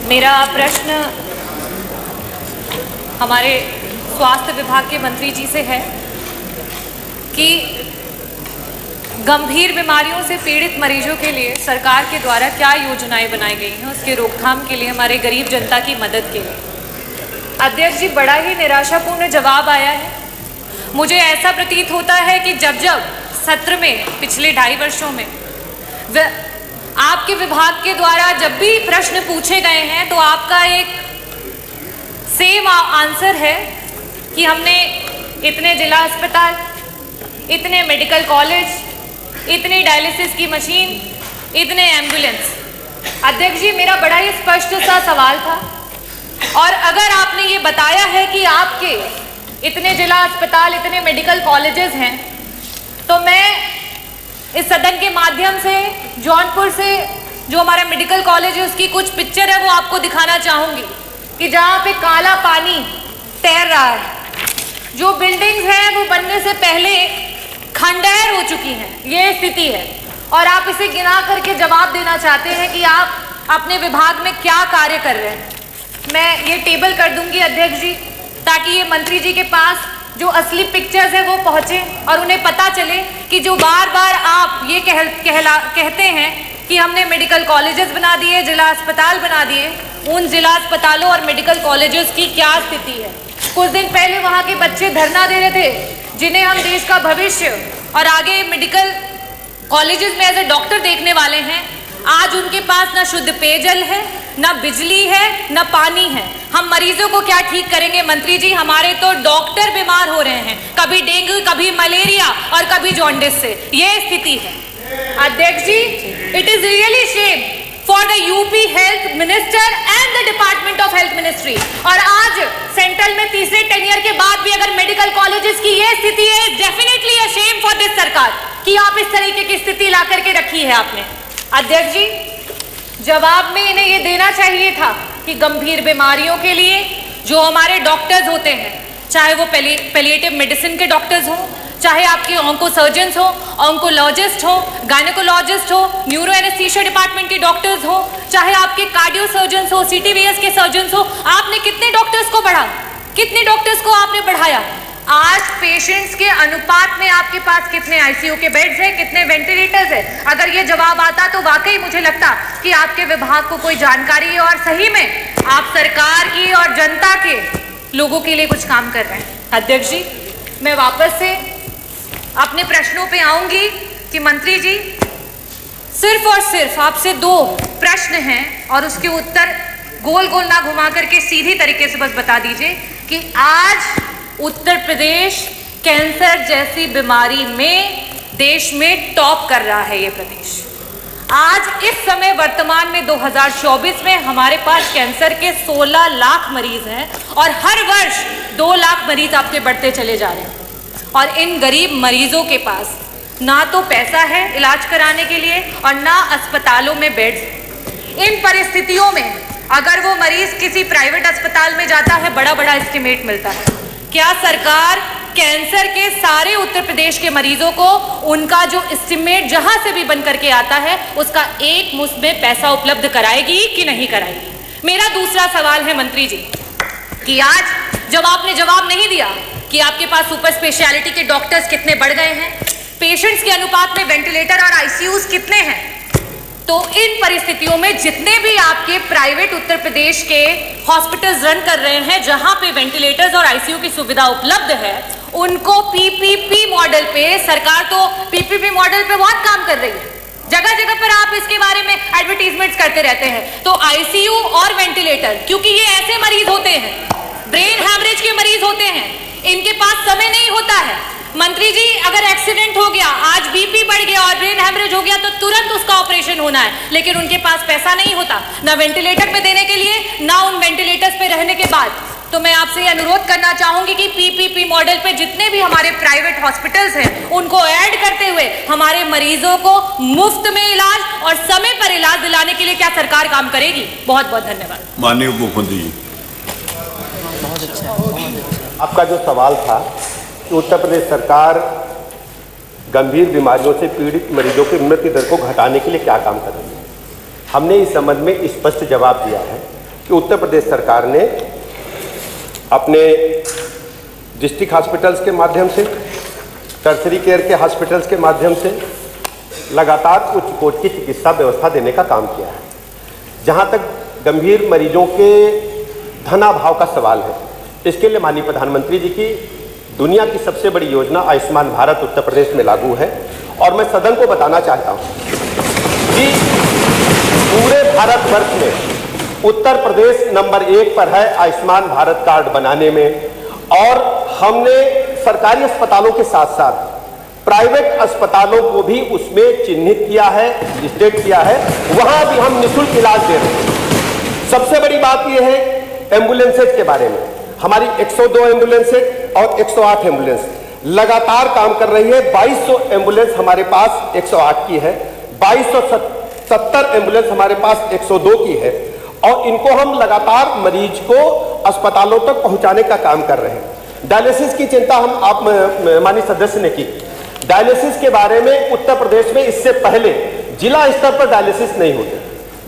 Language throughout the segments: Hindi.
मेरा प्रश्न हमारे स्वास्थ्य विभाग के मंत्री जी से है कि गंभीर बीमारियों से पीड़ित मरीजों के लिए सरकार के द्वारा क्या योजनाएं बनाई गई हैं उसके रोकथाम के लिए, हमारे गरीब जनता की मदद के लिए। अध्यक्ष जी, बड़ा ही निराशापूर्ण जवाब आया है। मुझे ऐसा प्रतीत होता है कि जब सत्र में पिछले 2.5 वर्षों में आपके विभाग के द्वारा जब भी प्रश्न पूछे गए हैं तो आपका एक सेम आंसर है कि हमने इतने जिला अस्पताल, इतने मेडिकल कॉलेज, इतनी डायलिसिस की मशीन, इतने एम्बुलेंस। अध्यक्ष जी, मेरा बड़ा ही स्पष्ट सा सवाल था, और अगर आपने ये बताया है कि आपके इतने जिला अस्पताल, इतने मेडिकल कॉलेजेस हैं, तो मैं इस सदन के माध्यम से जौनपुर से जो हमारा मेडिकल कॉलेज है उसकी कुछ पिक्चर है वो आपको दिखाना चाहूँगी कि जहाँ पे काला पानी तैर रहा है, जो बिल्डिंग्स हैं वो बनने से पहले खंडहर हो चुकी हैं, ये स्थिति है। और आप इसे गिना करके जवाब देना चाहते हैं कि आप अपने विभाग में क्या कार्य कर रहे हैं। मैं ये टेबल कर दूंगी अध्यक्ष जी, ताकि ये मंत्री जी के पास जो असली पिक्चर्स है वो पहुंचे और उन्हें पता चले कि जो बार बार आप ये कहते हैं कि हमने मेडिकल कॉलेजेस बना दिए, जिला अस्पताल बना दिए, उन जिला अस्पतालों और मेडिकल कॉलेजेस की क्या स्थिति है। कुछ दिन पहले वहाँ के बच्चे धरना दे रहे थे जिन्हें हम देश का भविष्य और आगे मेडिकल कॉलेजेस में एज ए डॉक्टर देखने वाले हैं। आज उनके पास ना शुद्ध पेयजल है, ना बिजली है, ना पानी है। हम मरीजों को क्या ठीक करेंगे मंत्री जी? हमारे तो डॉक्टर बीमार हो रहे हैं, कभी डेंगू, कभी मलेरिया और कभी जॉन्डिस से। ये स्थिति है अध्यक्ष जी। It is really shame for the UP health minister and the department of health ministry. और आज सेंट्रल में तीसरे टेन्योर के बाद भी अगर मेडिकल कॉलेजेस की ये स्थिति है, definitely a shame for this सरकार कि आप इस तरीके की स्थिति ला करके रखी है आपने। अध्यक्ष जी, जवाब में इन्हें ये देना चाहिए था कि गंभीर बीमारियों के लिए जो हमारे डॉक्टर्स होते हैं, चाहे वो पैलिएटिव मेडिसिन के डॉक्टर्स हों, चाहे आपके ऑन्को सर्जन्स हो, ऑन्कोलॉजिस्ट हो, गायनेकोलॉजिस्ट हो, न्यूरो एनेस्थीसिया डिपार्टमेंट के डॉक्टर्स हो, चाहे आपके कार्डियो सर्जन्स हो, सीटीवीएस के सर्जन्स हो, आपने कितने डॉक्टर्स को बढ़ा, कितने डॉक्टर्स को आपने बढ़ाया? आज पेशेंट्स के अनुपात में आपके पास कितने आईसीयू के बेड्स हैं, कितने वेंटिलेटर्स हैं? अगर ये जवाब आता तो वाकई मुझे लगता कि आपके विभाग को कोई जानकारी है और सही में आप सरकार की और जनता के लोगों के लिए कुछ काम कर रहे हैं। अध्यक्ष जी, मैं वापस से अपने प्रश्नों पे आऊंगी कि मंत्री जी, सिर्फ और सिर्फ आपसे 2 प्रश्न हैं और उसके उत्तर गोल गोल ना घुमा करके सीधी तरीके से बस बता दीजिए कि आज उत्तर प्रदेश कैंसर जैसी बीमारी में देश में टॉप कर रहा है। ये प्रदेश आज इस समय वर्तमान में 2024 में हमारे पास कैंसर के 16 लाख मरीज हैं और हर वर्ष 2 लाख मरीज आपके बढ़ते चले जा रहे हैं। और इन गरीब मरीजों के पास ना तो पैसा है इलाज कराने के लिए और ना अस्पतालों में बेड्स। इन परिस्थितियों में अगर वो मरीज किसी प्राइवेट अस्पताल में जाता है, बड़ा बड़ा एस्टिमेट मिलता है। क्या सरकार कैंसर के सारे उत्तर प्रदेश के मरीजों को उनका जो एस्टिमेट जहां से भी बन करके आता है उसका एक मुश्त में पैसा उपलब्ध कराएगी कि नहीं कराएगी? मेरा दूसरा सवाल है मंत्री जी कि आज जब आपने जवाब नहीं दिया कि आपके पास सुपर स्पेशलिटी के डॉक्टर्स कितने बढ़ गए हैं, पेशेंट्स के अनुपात में वेंटिलेटर और आईसीयूज कितने हैं, तो इन परिस्थितियों में जितने भी आपके प्राइवेट उत्तर प्रदेश के हॉस्पिटल्स रन कर रहे हैं जहां पे वेंटिलेटर्स और आईसीयू की सुविधा उपलब्ध है, उनको पीपीपी मॉडल पे, सरकार तो पीपीपी मॉडल पे बहुत काम कर रही है, जगह जगह पर आप इसके बारे में एडवर्टीजमेंट्स करते रहते हैं। तो आईसीयू और वेंटिलेटर, क्योंकि ये ऐसे मरीज होते हैं, ब्रेन हैमरेज के मरीज होते हैं, इनके पास समय नहीं होता है। मंत्री जी, अगर एक्सीडेंट हो गया, आज बीपी बढ़ गया और ब्रेन हैमरेज हो गया तो तुरंत उसका ऑपरेशन होना है, लेकिन उनके पास पैसा नहीं होता ना वेंटिलेटर पे देने के लिए, ना उन वेंटिलेटर्स पे रहने के बाद। तो मैं आपसे अनुरोध करना चाहूंगी कि पीपीपी मॉडल पे जितने भी हमारे प्राइवेट हॉस्पिटल्स हैं उनको ऐड करते हुए हमारे मरीजों को मुफ्त में इलाज और समय पर इलाज दिलाने के लिए क्या सरकार काम करेगी? बहुत बहुत धन्यवाद। माननीय मुख्यमंत्री जी, बहुत अच्छा। आपका जो सवाल था कि उत्तर प्रदेश सरकार गंभीर बीमारियों से पीड़ित मरीजों की मृत्यु दर को घटाने के लिए क्या काम कर रही है, हमने इस संबंध में स्पष्ट जवाब दिया है कि उत्तर प्रदेश सरकार ने अपने डिस्ट्रिक्ट हॉस्पिटल्स के माध्यम से, टर्शरी केयर के हॉस्पिटल्स के माध्यम से लगातार उच्च कोटि की चिकित्सा व्यवस्था देने का काम किया है। जहाँ तक गंभीर मरीजों के धनाभाव का सवाल है, इसके लिए माननीय प्रधानमंत्री जी की दुनिया की सबसे बड़ी योजना आयुष्मान भारत उत्तर प्रदेश में लागू है। और मैं सदन को बताना चाहता हूँ कि पूरे भारतवर्ष में उत्तर प्रदेश नंबर 1 पर है आयुष्मान भारत कार्ड बनाने में। और हमने सरकारी अस्पतालों के साथ साथ प्राइवेट अस्पतालों को भी उसमें चिन्हित किया है, रजिस्ट्रेट किया है, वहां भी हम निःशुल्क इलाज दे रहे हैं। सबसे बड़ी बात यह है एम्बुलेंसेज के बारे में, हमारी 102 एम्बुलेंसेज और 108 एम्बुलेंस लगातार काम कर रही है। 2200 एम्बुलेंस हमारे पास 108 की है, 2270 एम्बुलेंस हमारे पास 102 की है। और इनको हम लगातार मरीज को अस्पतालों तक पहुंचाने का काम कर रहे हैं। डायलिसिस की चिंता हम आप माननीय सदस्य ने की। डायलिसिस के बारे में उत्तर प्रदेश में इससे पहले जिला स्तर पर डायलिसिस नहीं होते।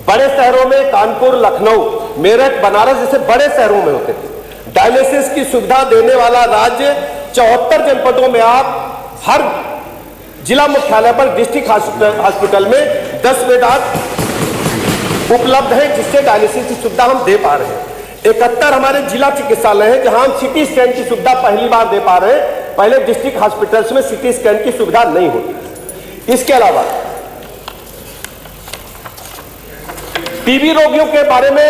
बड़े शहरों में कानपुर, लखनऊ, मेरठ, बनारस जैसे बड़े शहरों में होते थे। डायलिसिस की सुविधा देने वाला राज्य 74 जनपदों में आप हर जिला मुख्यालय पर डिस्ट्रिक्ट हॉस्पिटल में 10 बेड उपलब्ध है, जिससे डायलिसिस की सुविधा हम दे पा रहे हैं। 71 हमारे जिला चिकित्सालय हैं जहां हम सिटी स्कैन की सुविधा पहली बार दे पा रहे हैं। पहले डिस्ट्रिक्ट हॉस्पिटल्स में सिटी स्कैन की सुविधा नहीं होती। इसके अलावा टीबी रोगियों के बारे में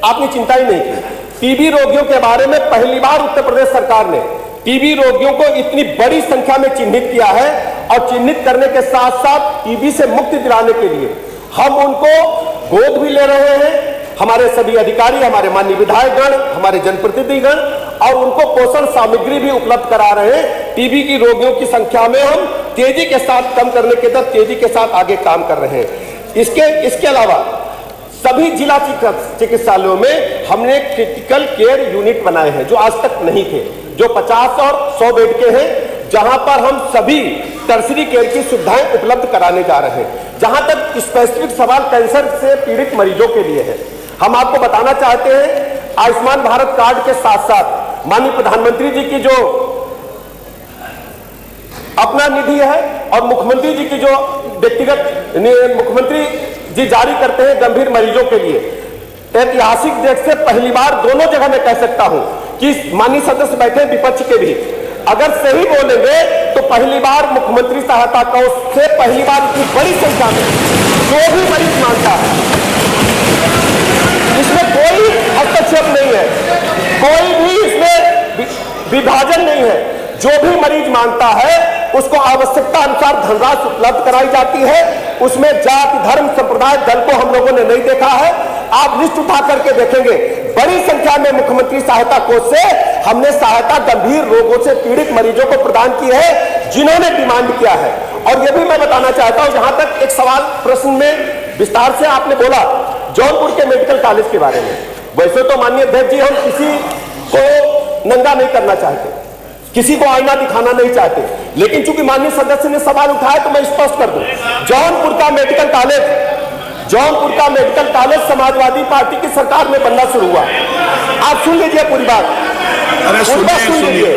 आपने चिंता ही नहीं की। टीबी रोगियों के बारे में पहली बार उत्तर प्रदेश सरकार ने टीबी रोगियों को इतनी बड़ी संख्या में चिन्हित किया है। और चिन्हित करने के साथ साथ टीबी से मुक्ति दिलाने के लिए हम उनको गोद भी ले रहे हैं। हमारे सभी अधिकारी, हमारे माननीय विधायकगण, हमारे जनप्रतिनिधिगण, और उनको पोषण सामग्री भी उपलब्ध करा रहे हैं। टीबी की रोगियों की संख्या में हम तेजी के साथ कम करने के तरफ तेजी के साथ आगे काम कर रहे हैं। इसके अलावा सभी जिला चिकित्सालयों में हमने क्रिटिकल केयर यूनिट बनाए हैं जो आज तक नहीं थे, जो 50 और 100 बेड के हैं, जहां पर हम सभी टर्शरी केयर की सुविधाएं उपलब्ध कराने जा रहे हैं। जहां तक स्पेसिफिक सवाल कैंसर से पीड़ित मरीजों के लिए है, हम आपको बताना चाहते हैं आयुष्मान भारत कार्ड के साथ साथ माननीय प्रधानमंत्री जी की जो अपना निधि है और मुख्यमंत्री जी की जो व्यक्तिगत मुख्यमंत्री जी जारी करते हैं गंभीर मरीजों के लिए, ऐतिहासिक देख से पहली बार दोनों जगह मैं कह सकता हूं कि माननीय सदस्य बैठे विपक्ष के भी, अगर सही बोलेंगे तो पहली बार मुख्यमंत्री सहायता कोष से पहली बार इतनी बड़ी संख्या में जो भी मरीज मांगता है, इसमें कोई हस्तक्षेप नहीं है, कोई भी इसमें विभाजन नहीं है। जो भी मरीज मांगता है उसको आवश्यकता अनुसार धनराशि उपलब्ध कराई जाती है। उसमें जाति, धर्म, संप्रदाय, दल को हम लोगों ने नहीं देखा है। आप लिस्ट उठा करके देखेंगे, बड़ी संख्या में मुख्यमंत्री सहायता कोष से हमने सहायता गंभीर रोगों से पीड़ित मरीजों को प्रदान की है जिन्होंने डिमांड किया है। और यह भी मैं बताना चाहता हूं, जहां तक एक सवाल प्रश्न में विस्तार से आपने बोला जौनपुर के मेडिकल कॉलेज के बारे में। वैसे तो माननीय अध्यक्ष जी, हम किसी को नंगा नहीं करना चाहते, किसी को आईना दिखाना नहीं चाहते, लेकिन चूंकि माननीय सदस्य ने सवाल उठाया तो मैं स्पष्ट कर दूं, जौनपुर का मेडिकल कॉलेज समाजवादी पार्टी की सरकार में बनना शुरू हुआ। आप सुन लीजिए पूरी बात, सुन लीजिए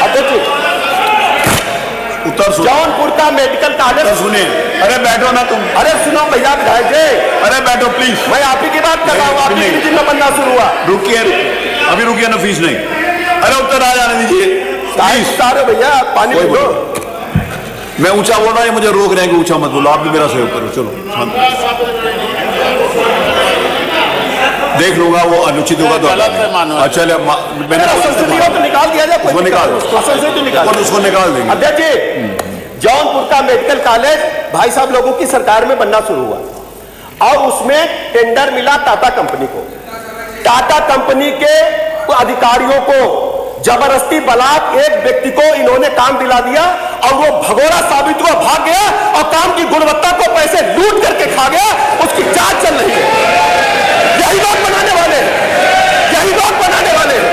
अध्यक्ष जी। उत्तर जौनपुर का मेडिकल कॉलेज सुनिए। अरे बैठो ना तुम, अरे सुनो भैया विधायक जी, अरे बैठो प्लीज। मैं आप ही की बात कर रहा हूँ, आप ही की में बनना शुरू हुआ। रुकिए, अभी रुकिए ना, फीस नहीं। अरे उत्तर आ जाने दीजिए सारे भैया, पानी दो। मैं ऊंचा बोल रहा है, मुझे रोक रहे हैं कि ऊंचा मत बोलो। आप भी मेरा सहयोग करो। चलो देख लूंगा, वो अनुचित होगा तो अच्छा मैंने तो निकाल दिया जाए, उसको निकाल, उसको निकाल देंगे। अध्यक्ष जी, जौनपुर का मेडिकल कॉलेज भाई साहब लोगों की सरकार में बनना शुरू हुआ और उसमें टेंडर मिला टाटा कंपनी को। टाटा कंपनी के अधिकारियों को जबरदस्ती बलात् एक व्यक्ति को इन्होंने काम दिला दिया और वो भगोड़ा साबित हुआ, भाग गया और काम की गुणवत्ता को पैसे लूट करके खा गया। उसकी जांच चल रही है। यही लोग बनाने वाले हैं, यही लोग बनाने वाले हैं।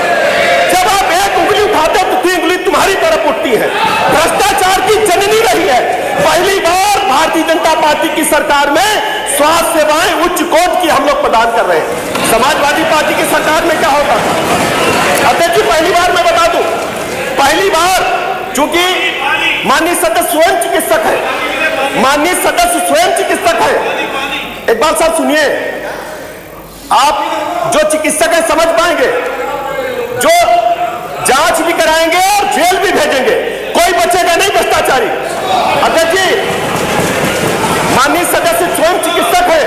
जब आप एक उंगली उठाते तो 3 उंगली तुम्हारी तरफ उठती है। भ्रष्टाचार की जननी रही है। पहली बार भारतीय जनता पार्टी की सरकार में स्वास्थ्य सेवाएं उच्च कोटि की हम लोग प्रदान कर रहे हैं। समाजवादी पार्टी की सरकार में क्या होता था? अध्यक्ष जी, पहली बार मैं बता दूं, पहली बार, चूंकि माननीय सदस्य स्वयं चिकित्सक है, माननीय सदस्य स्वयं चिकित्सक है, एक बात साहब सुनिए, आप जो चिकित्सक है समझ पाएंगे, जो जांच भी कराएंगे और जेल भी भेजेंगे, कोई बचेगा नहीं भ्रष्टाचारी। अध्यक्ष जी, माननीय सदस्य स्वयं चिकित्सक है,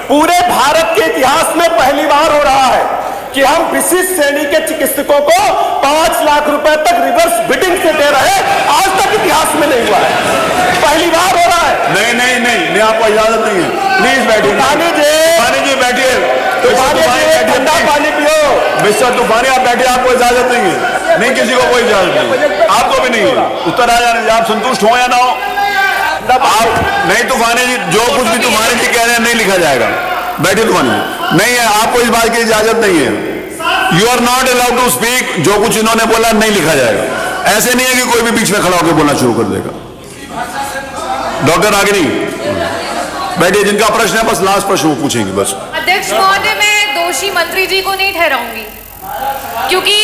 पूरे भारत के इतिहास में पहली बार हो रहा है कि हम विशिष्ट श्रेणी के चिकित्सकों को 5 लाख रुपए तक रिवर्स बिडिंग से दे रहे हैं, आज तक इतिहास में नहीं हुआ है, पहली बार हो रहा है। नहीं नहीं नहीं, आपको इजाजत नहीं है, प्लीज बैठिए। तूफानी जी बैठिए, ठंडा पानी पियो। मिस्टर तूफानी आप बैठिए, आपको इजाजत नहीं है, नहीं किसी को कोई इजाजत नहीं, आपको भी नहीं है, उत्तर आ जाने, आप संतुष्ट हो या ना हो। आप नहीं, तूफानी जी जो कुछ भी तूफानी जी कह रहे हैं नहीं लिखा जाएगा, बैठिए तूफानी जी, नहीं है, आपको इस बात की इजाजत नहीं है, you are not allowed to speak, जो कुछ इन्होंने बोला नहीं लिखा जाएगा, ऐसे नहीं है कि कोई भी बीच में खड़ा होकर बोलना शुरू कर देगा। डॉक्टर रागिनी बैठिए, जिनका प्रश्न है बस लास्ट प्रश्न वो पूछेंगे बस। अध्यक्ष महोदय, मैं दोषी मंत्री जी को नहीं ठहराऊंगी, क्योंकि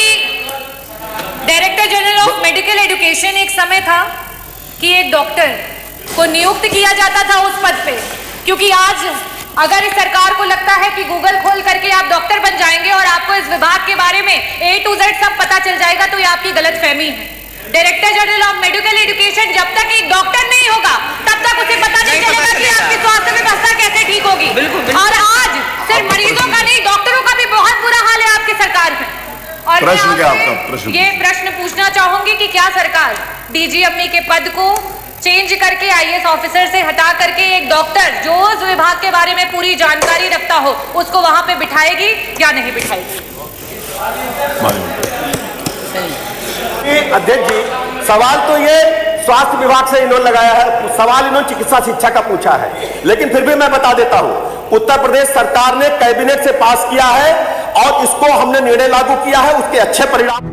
director general of medical education एक समय था कि एक डॉक्टर को नियुक्त किया जाता था उस पद पे, क्योंकि आज अगर इस सरकार को लगता है कि गूगल खोल करके आप डॉक्टर बन जाएंगे और आपको इस विभाग के बारे में A to Z सब पता चल जाएगा, तो ये आपकी गलतफहमी है। Director general of medical education जब तक एक डॉक्टर नहीं होगा तब तक उसे पता नहीं चलेगा कि आपकी स्वास्थ्य व्यवस्था कैसे ठीक होगी। और आज सिर्फ मरीजों का नहीं, डॉक्टरों का भी बहुत बुरा हाल है आपकी सरकार में। और प्रश्न क्या आपका? प्रश्न ये प्रश्न पूछना चाहूंगी कि क्या सरकार डीजी अम्मी के पद को चेंज करके IAS ऑफिसर से हटा करके एक डॉक्टर जो उस विभाग के बारे में पूरी जानकारी रखता हो उसको वहां पे बिठाएगी या नहीं बिठाएगी? अध्यक्ष जी, सवाल तो ये स्वास्थ्य विभाग से इन्होंने लगाया है, सवाल इन्होंने चिकित्सा शिक्षा का पूछा है, लेकिन फिर भी मैं बता देता हूं, उत्तर प्रदेश सरकार ने कैबिनेट से पास किया है और इसको हमने निर्णय लागू किया है, उसके अच्छे परिणाम